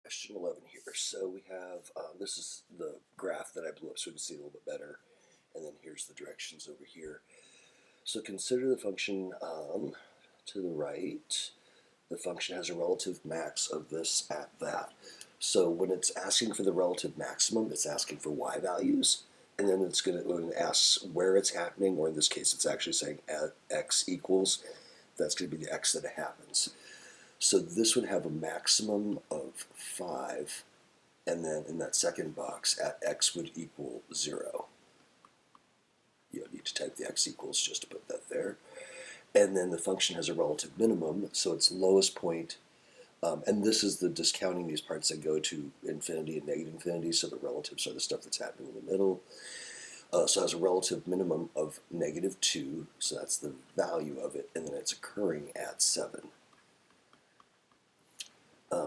Question 11 here. So we have, this is the graph that I blew up so we can see a little bit better. And then here's the directions over here. So consider the function to the right. The function has a relative max of this at that. So when it's asking for the relative maximum, it's asking for y values. And then it's going to ask where it's happening, or in this case, it's actually saying at x equals. That's going to be the x that it happens. So this would have a maximum of 5, and then in that second box, at x would equal 0. You don't need to type the x equals just to put that there. And then the function has a relative minimum, so its lowest point, and this is the discounting these parts that go to infinity and negative infinity, so the relatives are the stuff that's happening in the middle. So it has a relative minimum of -2, so that's the value of it, and then it's occurring at 7.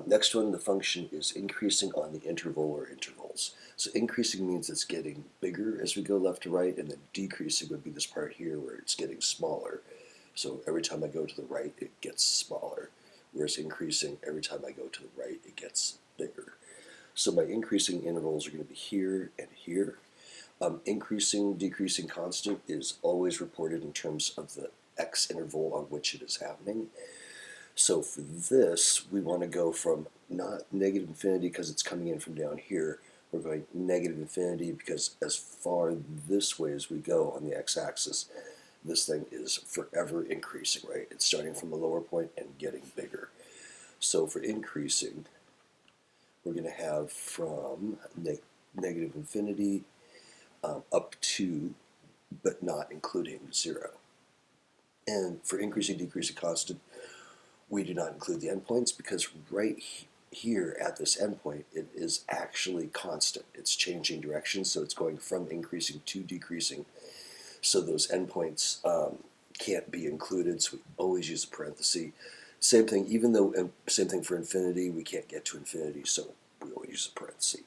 Next one, the function is increasing on the interval or intervals. So increasing means it's getting bigger as we go left to right, and then decreasing would be this part here where it's getting smaller. So every time I go to the right, it gets smaller. Whereas increasing, every time I go to the right, it gets bigger. So my increasing intervals are going to be here and here. Increasing, decreasing constant is always reported in terms of the x interval on which it is happening. So for this, we want to go from not negative infinity because it's coming in from down here. We're going negative infinity because as far this way as we go on the x-axis, this thing is forever increasing, right? It's starting from a lower point and getting bigger. So for increasing, we're going to have from negative infinity up to, but not including 0. And for increasing, decreasing constant, we do not include the endpoints because right here at this endpoint, it is actually constant. It's changing direction, so it's going from increasing to decreasing. So those endpoints can't be included, so we always use a parenthesis. Same thing, even though, same thing for infinity, we can't get to infinity, so we always use a parenthesis.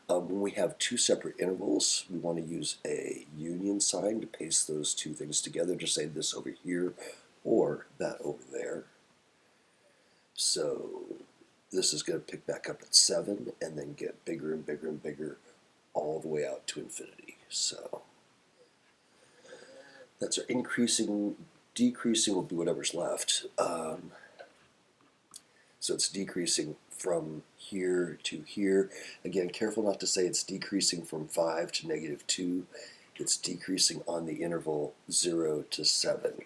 When we have two separate intervals, we want to use a union sign to paste those two things together, to say this over here or that over there. So this is going to pick back up at 7 and then get bigger and bigger and bigger all the way out to infinity. So that's our increasing. Decreasing will be whatever's left. So it's decreasing from here to here. Again, careful not to say it's decreasing from 5 to -2. It's decreasing on the interval 0 to 7.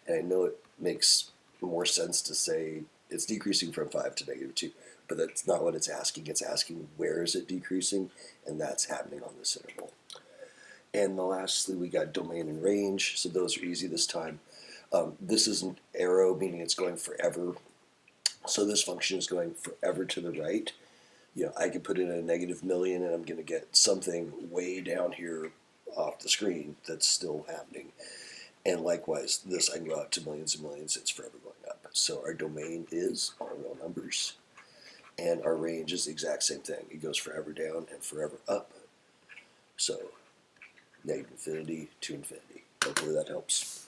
And I know it makes more sense to say it's decreasing from 5 to -2, but that's not what it's asking. It's asking where is it decreasing, and that's happening on this interval. And lastly, we got domain and range, so those are easy this time. This is an arrow, meaning it's going forever. So this function is going forever to the right. You know, I could put in a -1,000,000 and I'm going to get something way down here off the screen that's still happening. And likewise, this I can go out to millions and millions, it's forever going up. So our domain is all real numbers, and our range is the exact same thing. It goes forever down and forever up. So negative infinity to infinity. Hopefully that helps.